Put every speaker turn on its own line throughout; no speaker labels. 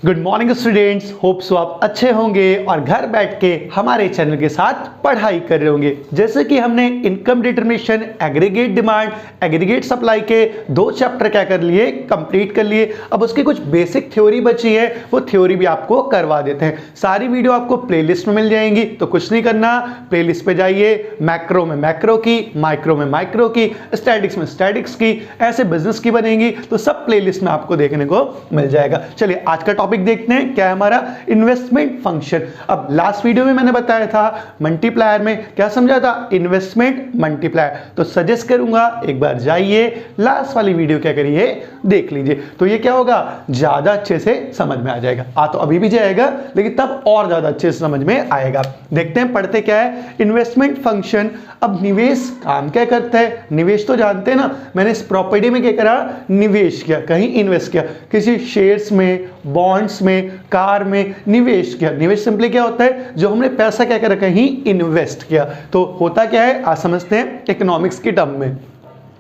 Good morning students, hope so आप अच्छे होंगे और घर बैठ के हमारे चैनल के साथ पढ़ाई कर रहे होंगे। जैसे कि हमने income determination, aggregate demand, aggregate supply के 2 चैप्टर क्या कर लिए, कंप्लीट कर लिए। अब उसकी कुछ बेसिक थ्योरी बची है, वो थ्योरी भी आपको करवा देते हैं। सारी वीडियो आपको प्लेलिस्ट में मिल जाएंगी, तो कुछ नहीं करना, प्लेलिस्ट पे जाइए। मैक्रो में मैक्रो की, माइक्रो में माइक्रो की, स्टैटिक्स में स्टैटिक्स की, ऐसे बिजनेस की बनेगी, तो सब प्लेलिस्ट में आपको देखने को मिल जाएगा। चलिए आज का टॉपिक देखते हैं, क्या है हमारा इन्वेस्टमेंट फंक्शन। अब लास्ट वीडियो में मैंने बताया था मल्टीप्लायर में क्या समझा था, इन्वेस्टमेंट मल्टीप्लायर। तो सजेस्ट करूंगा एक बार जाइए, लास्ट वाली वीडियो क्या करिए, देख लीजिए, तो ये क्या होगा, ज्यादा अच्छे से समझ में आ जाएगा। आ तो अभी भी जाएगा, लेकिन तब और ज्यादा अच्छे से समझ में आएगा। देखते हैं पढ़ते क्या है, इन्वेस्टमेंट फंक्शन। अब निवेश काम क्या करता है, निवेश तो जानते हैं ना, मैंने इस प्रॉपर्टी में क्या करा, निवेश किया, कहीं इन्वेस्ट किया, किसी शेयर्स में, बॉन्ड्स में, कार में निवेश किया। निवेश सिंपली क्या होता है, जो हमने पैसा क्या करा, कहीं इन्वेस्ट किया। तो होता क्या है, आज समझते हैं इकोनॉमिक्स की टर्म में।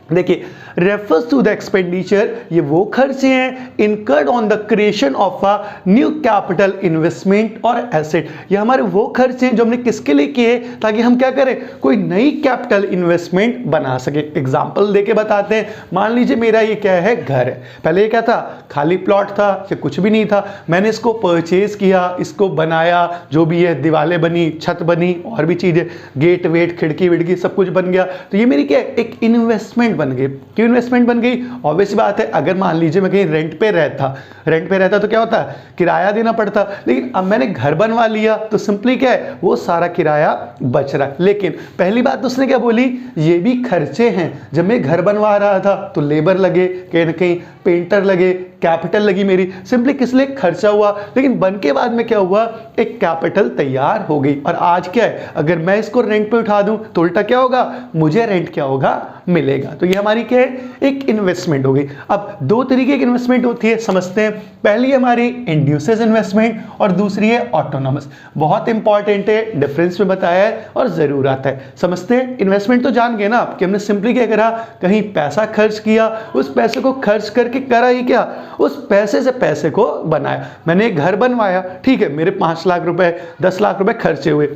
देखिए, रेफर्स टू द एक्सपेंडिचर, ये वो खर्चे हैं incurred on the creation of a new capital investment और एसेट। ये हमारे वो खर्चे हैं जो हमने किसके लिए किए, ताकि हम क्या करें, कोई नई कैपिटल इन्वेस्टमेंट बना सके। एग्जांपल देके बताते हैं। मान लीजिए मेरा ये क्या है, घर है। पहले ये क्या था, खाली प्लॉट था या कुछ भी नहीं था, मैंने इसको परचेज किया, इसको बनाया, जो भी है, दीवारें बनी, छत बनी, और भी चीजें, गेट वेट, खिड़की विड़की सब कुछ बन गया। तो ये मेरी क्या है, एक इन्वेस्टमेंट बन गई। क्यों इन्वेस्टमेंट बन गई, ऑब्वियस बात है, अगर मान लीजिए मैं कहीं रेंट पे रहता तो क्या होता है, किराया देना पड़ता। लेकिन अब मैंने घर बनवा लिया, तो सिंपली क्या है, वो सारा किराया बच रहा है। लेकिन पहली बात उसने क्या बोली, ये भी खर्चे हैं। जब मैं घर बनवा रहा था तो लेबर लगे, कहीं ना कहीं पेंटर लगे, कैपिटल लगी मेरी, सिंपली किस लिए खर्चा हुआ। लेकिन बन के बाद में क्या हुआ, एक कैपिटल तैयार हो गई। और आज क्या है, अगर मैं इसको रेंट पे उठा दूं तो उल्टा क्या होगा, मुझे रेंट क्या होगा, मिलेगा। तो ये हमारी क्या है, एक इन्वेस्टमेंट हो गई। अब 2 तरीके की इन्वेस्टमेंट होती है, समझते हैं। पहली हमारी इंड्यूसेस इन्वेस्टमेंट और दूसरी है ऑटोनॉमस। बहुत इंपॉर्टेंट है, डिफरेंस में बताया है और जरूर आता है। समझते हैं, इन्वेस्टमेंट तो जान गए ना आप, कि हमने सिंपली क्या करा, कहीं पैसा खर्च किया, उस पैसे को खर्च करके करा ही क्या, उस पैसे से पैसे को बनाया। मैंने एक घर बनवाया, ठीक है, मेरे 5 लाख रुपए, 10 लाख रुपए खर्चे हुए,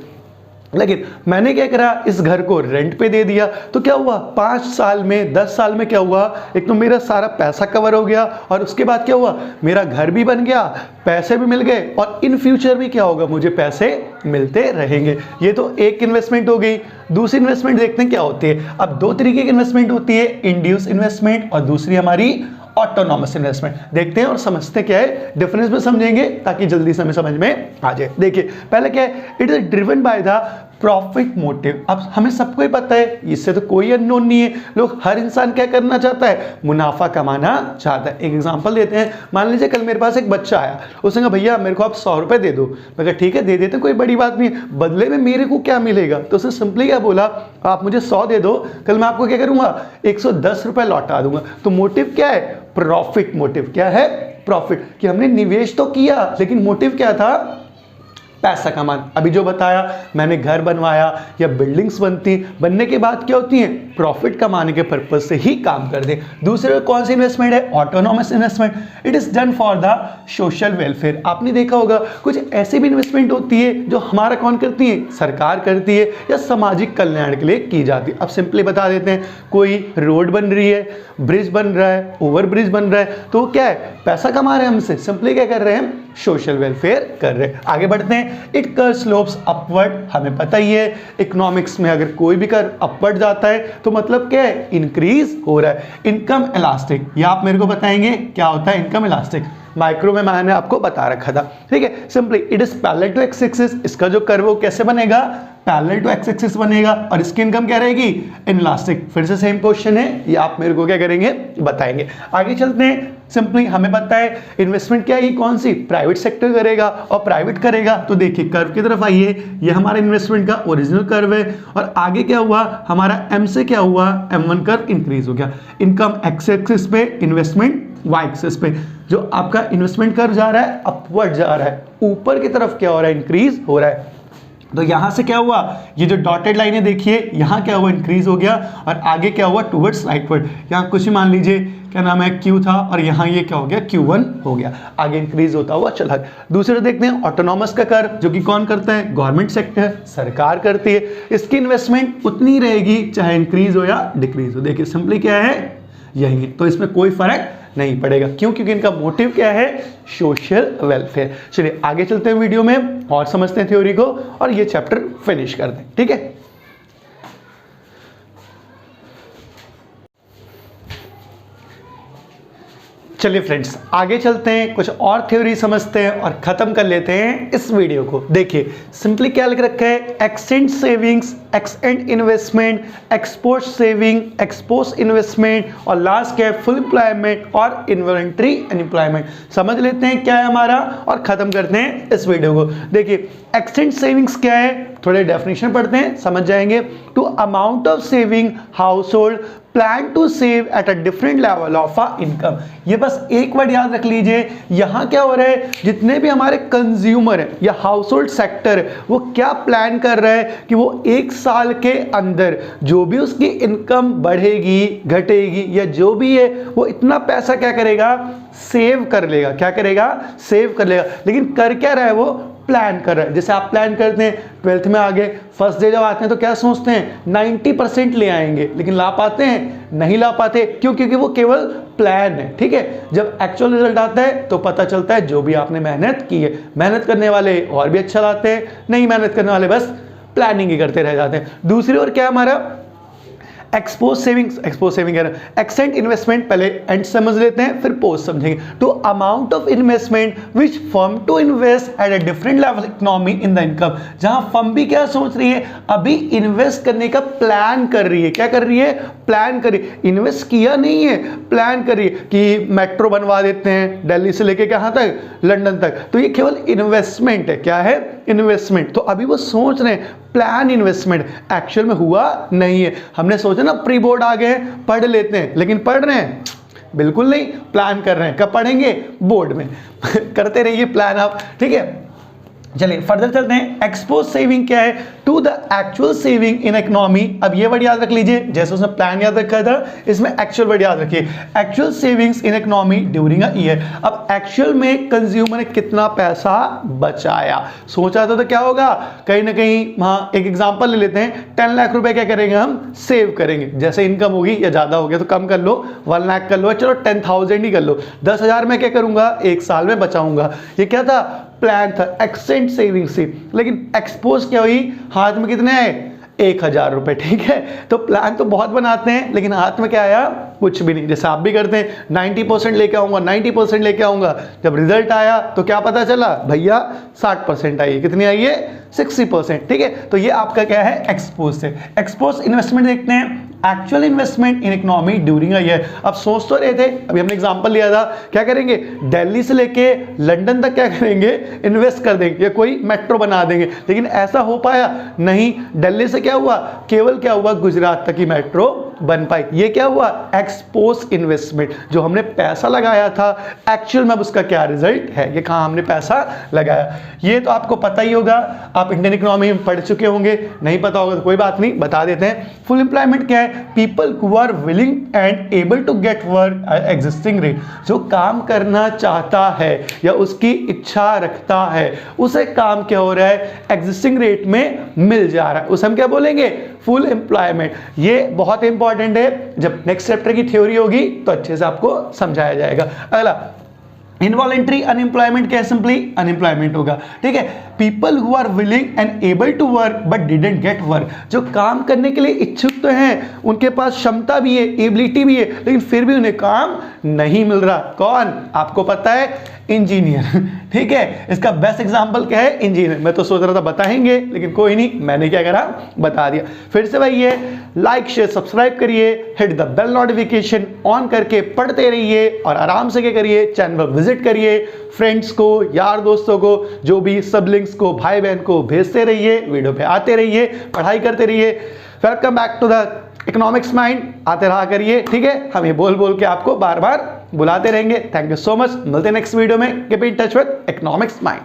लेकिन मैंने क्या करा, इस घर को रेंट पे दे दिया। तो क्या हुआ, 5 साल में, 10 साल में क्या हुआ, एक तो मेरा सारा पैसा कवर हो गया, और उसके बाद क्या हुआ, मेरा घर भी बन गया, पैसे भी मिल गए, और इन फ्यूचर भी क्या होगा, मुझे पैसे मिलते रहेंगे। ये तो एक इन्वेस्टमेंट हो गई। दूसरी इन्वेस्टमेंट देखते हैं क्या होती है। अब 2 तरीके की इन्वेस्टमेंट होती है, इंड्यूस इन्वेस्टमेंट और दूसरी हमारी ऑटोनॉमस इन्वेस्टमेंट। देखते हैं और समझते क्या है, डिफरेंस में समझेंगे ताकि जल्दी से हमें समझ में आ जाए। देखिए पहले क्या है, it is driven by the profit motive. अब हमें सबको ही पता है, इससे तो कोई अननोन नहीं है, लोग, हर इंसान क्या करना चाहता है, मुनाफा कमाना चाहता है। एक एग्जांपल देते हैं, मान लीजिए कल मेरे पास एक बच्चा आया, उसने कहा भैया मेरे को आप 100 रुपए दे दो। मैं कहा ठीक है दे देते, कोई बड़ी बात नहीं, बदले में मेरे को क्या मिलेगा। तो उसने सिंपली क्या बोला, आप मुझे 100 दे दो, कल मैं आपको क्या करूंगा, 110 रुपए लौटा दूंगा। तो मोटिव क्या है, प्रॉफिट मोटिव। क्या है, प्रॉफिट, कि हमने निवेश तो किया, लेकिन मोटिव क्या था, पैसा कमाना। अभी जो बताया, मैंने घर बनवाया या बिल्डिंग्स बनने के बाद क्या होती हैं, प्रॉफिट कमाने के पर्पज से ही काम कर दे। दूसरे कौन सी इन्वेस्टमेंट है, autonomous investment. It is done for the social welfare. आपने देखा होगा कुछ ऐसी भी इन्वेस्टमेंट होती है जो हमारा कौन करती है, सरकार करती है, या सामाजिक कल्याण के लिए की जाती है। अब सिंपली बता देते हैं, कोई रोड बन रही है, ब्रिज बन रहा है, ओवर ब्रिज बन रहा है, तो क्या है, पैसा कमा रहे हैं हमसे, सिंपली क्या कर रहे हैं, सोशल वेलफेयर कर रहे हैं। आगे बढ़ते हैं, इट कर्व स्लोप्स अपवर्ड। हमें पता ही है, इकोनॉमिक्स में अगर कोई भी कर्व अपवर्ड जाता है तो मतलब क्या है, इंक्रीज हो रहा है। इनकम इलास्टिक, ये आप मेरे को बताएंगे क्या होता है इनकम इलास्टिक। माइक्रो में मैंने आपको बता रखा था, ठीक है। Simply it is parallel to X axis. इसका जो कर्व वो कैसे बनेगा, पैरेलल टू एक्स एक्सिस बनेगा, और इसकी इनकम क्या रहेगी, इनलास्टिक। फिर से सेम क्वेश्चन है, ये आप मेरे को क्या करेंगे, बताएंगे। आगे चलते हैं, सिंपली हमें पता है इन्वेस्टमेंट क्या है, कौन सी, प्राइवेट सेक्टर करेगा, और प्राइवेट करेगा तो देखिए कर्व की तरफ आइए, ये हमारा इन्वेस्टमेंट का ओरिजिनल कर्व है, और आगे क्या हुआ, हमारा एम से क्या हुआ, M1 कर्व इंक्रीज हो गया। इनकम एक्स एक्सिस पे, इन्वेस्टमेंट वाई एक्सिस पे। जो आपका इन्वेस्टमेंट कर्व जा रहा है अपवर्ड जा रहा है, ऊपर की तरफ क्या हो रहा है, इंक्रीज हो रहा है। तो यहां से क्या हुआ, ये जो डॉटेड लाइनें देखिए, यहां क्या हुआ, इंक्रीज हो गया, और आगे क्या हुआ, टूवर्ड्स राइटवर्ड। यहां कुछ ही मान लीजिए क्या नाम है, Q था, और यहां ये क्या हो गया, Q1 हो गया, आगे इंक्रीज होता हुआ चला। दूसरे देखते हैं ऑटोनॉमस का कर, जो कि कौन करता है, गवर्नमेंट सेक्टर, सरकार करती है। इसकी इन्वेस्टमेंट उतनी रहेगी चाहे इंक्रीज हो या डिक्रीज हो। देखिए सिंपली क्या है, यही है, तो इसमें कोई फर्क नहीं पड़ेगा। क्यों? क्योंकि इनका मोटिव क्या है, सोशल वेलफेयर। चलिए आगे चलते हैं वीडियो में और समझते हैं थ्योरी को, और ये चैप्टर फिनिश कर दें, ठीक है। चलिए फ्रेंड्स आगे चलते हैं, कुछ और थ्योरी समझते हैं और खत्म कर लेते हैं इस वीडियो को। देखिए सिंपली क्या लिख रखा है, extend savings, extend investment, export saving, export investment, और लास्ट क्या है, फुल एम्प्लॉयमेंट और इन्वॉलंटरी अनएम्प्लॉयमेंट। समझ लेते हैं क्या है हमारा और खत्म करते हैं इस वीडियो को। देखिए एक्सटेंड सेविंग्स क्या है, थोड़े डेफिनेशन पढ़ते हैं, समझ जाएंगे। To amount of saving household plan to save at a different level of a income. ये बस एक वर्ड याद रख लीजिए, यहां क्या हो रहा है, जितने भी हमारे कंज्यूमर है या हाउस होल्ड सेक्टर है, वो क्या प्लान कर रहा है कि वो एक साल के अंदर जो भी उसकी इनकम बढ़ेगी घटेगी या जो भी है, वो इतना पैसा क्या करेगा, सेव कर लेगा। क्या करेगा, सेव कर लेगा। लेकिन कर क्या रहा है, वो प्लान कर रहा है। जैसे आप प्लान करते हैं 12th में आगे फर्स्ट डे जब आते हैं तो क्या सोचते हैं, 90% ले आएंगे, लेकिन ला पाते हैं, नहीं ला पाते। क्यों? क्योंकि वो केवल प्लान है, ठीक है। जब एक्चुअल रिजल्ट आता है तो पता चलता है जो भी आपने मेहनत की है। मेहनत करने वाले और भी अच्छा लाते हैं, नहीं मेहनत करने वाले बस प्लानिंग ही करते रह जाते हैं। दूसरी ओर क्या हमारा एक्सपोज सेविंग्स, एक्सपोज सेविंग है, एक्सटेंड इन्वेस्टमेंट, पहले एंड समझ लेते हैं फिर पोस्ट समझेंगे। To amount of investment which firm to invest at a different level economy in the income. जहां फर्म भी क्या सोच रही है, अभी इन्वेस्ट करने का प्लान कर रही है। क्या कर रही है, प्लान कर रही है, इन्वेस्ट किया नहीं है, प्लान कर रही है कि मेट्रो बनवा देते हैं दिल्ली से लेके कहां तक, लंदन तक। तो ये केवल इन्वेस्टमेंट है। क्या है, इन्वेस्टमेंट। तो अभी वो सोच रहे हैं प्लान इन्वेस्टमेंट, एक्चुअल में हुआ नहीं है। हमने सोचा ना प्री बोर्ड आ गए पढ़ लेते हैं, लेकिन पढ़ रहे हैं बिल्कुल नहीं, प्लान कर रहे हैं। कब पढ़ेंगे, बोर्ड में। करते रहिए प्लान आप, ठीक है। चलिए फर्दर चलते हैं। एक्सपोज सेविंग क्या है, to the actual saving in economy. अब ये वर्ड याद रख लीजिए, जैसे उसने प्लान याद रखा था, इसमें एक्चुअल वर्ड याद रखिए, actual savings in economy during a year. अब एक्चुअल में कंज्यूमर ने कितना पैसा बचाया, सोचा था तो क्या होगा, कहीं ना कहीं वहाँ एक एग्जांपल ले लेते हैं, 10 लाख रुपए क्या करेंगे हम, सेव करेंगे। जैसे इनकम होगी या ज़्यादा हो गया तो कम कर लो, 1 लाख कर लो, चलो 10,000 ही कर लो, 10,000 में क्या करूँगा, एक साल में बचाऊंगा। ये क्या था, प्लान था, एक्सटेंड सेविंग से। लेकिन एक्सपोज क्या हुई, हाथ में कितने आए, 1,000 रुपए, ठीक है। तो प्लान तो बहुत बनाते हैं लेकिन हाथ में क्या आया, कुछ भी नहीं। जैसे आप भी करते हैं, 90% लेके आऊंगा, 90% लेके आऊंगा, जब रिजल्ट आया तो क्या पता चला, भैया 60% आई। कितनी आई है, 60%, ठीक है। तो ये आपका क्या है, एक्सपोज से। एक्सपोज इन्वेस्टमेंट देखते हैं, actual investment in economy during a year. अब सोच तो रहे थे, अभी हमने एग्जांपल लिया था, क्या करेंगे, दिल्ली से लेके लंदन तक क्या करेंगे, इन्वेस्ट कर देंगे या कोई मेट्रो बना देंगे। लेकिन ऐसा हो पाया नहीं। दिल्ली से क्या हुआ, केवल क्या हुआ, गुजरात तक की मेट्रो बन पाई। ये क्या हुआ, एक्सपोज इन्वेस्टमेंट। जो हमने पैसा लगाया था एक्चुअल में उसका क्या रिजल्ट है, ये कहां हमने पैसा लगाया। ये तो आपको पता ही होगा, आप इंडियन इकोनॉमी में पढ़ चुके होंगे, नहीं पता होगा तो कोई बात नहीं, बता देते हैं। फुल एम्प्लॉयमेंट क्या है, people who are willing and able to get work at existing rate. जो काम करना चाहता है या उसकी इच्छा रखता है, उसे काम क्या हो रहा है, एग्जिस्टिंग रेट में मिल जा रहा है, उसे हम क्या बोलेंगे, फुल एम्प्लॉयमेंट। ये बहुत इंपॉर्टेंट है, जब नेक्स्ट चैप्टर की थ्योरी होगी तो अच्छे से आपको समझाया जाएगा। अगला इनवॉलेंट्री अनएम्प्लॉयमेंट क्या है, सिंपली अनएम्प्लॉयमेंट होगा, ठीक है। People who are willing and able to work but didn't get work. जो काम करने के लिए इच्छुक तो हैं, उनके पास क्षमता भी है, एबिलिटी भी है, लेकिन फिर भी उन्हें काम नहीं मिल रहा। कौन, आपको पता है, इंजीनियर, ठीक है। इसका बेस्ट एग्जांपल क्या है, इंजीनियर। मैं तो सोच रहा था बताएंगे, लेकिन कोई नहीं, मैंने क्या करा, बता दिया। फिर से भाई ये लाइक शेयर सब्सक्राइब करिए, hit the bell notification on करके पढ़ते रहिए और आराम से क्या करिए, चैनल पर विजिट करिए, फ्रेंड्स को, यार दोस्तों को, जो भी सब लिंक्स को, भाई बहन को भेजते रहिए, वीडियो पे आते रहिए, पढ़ाई करते रहिए। Welcome back to the economics mind, आते रहा करिए, ठीक है। हम ये बोल बोल के आपको बार बार बुलाते रहेंगे। थैंक यू सो मच, मिलते हैं नेक्स्ट वीडियो में। Keep in touch with economics mind.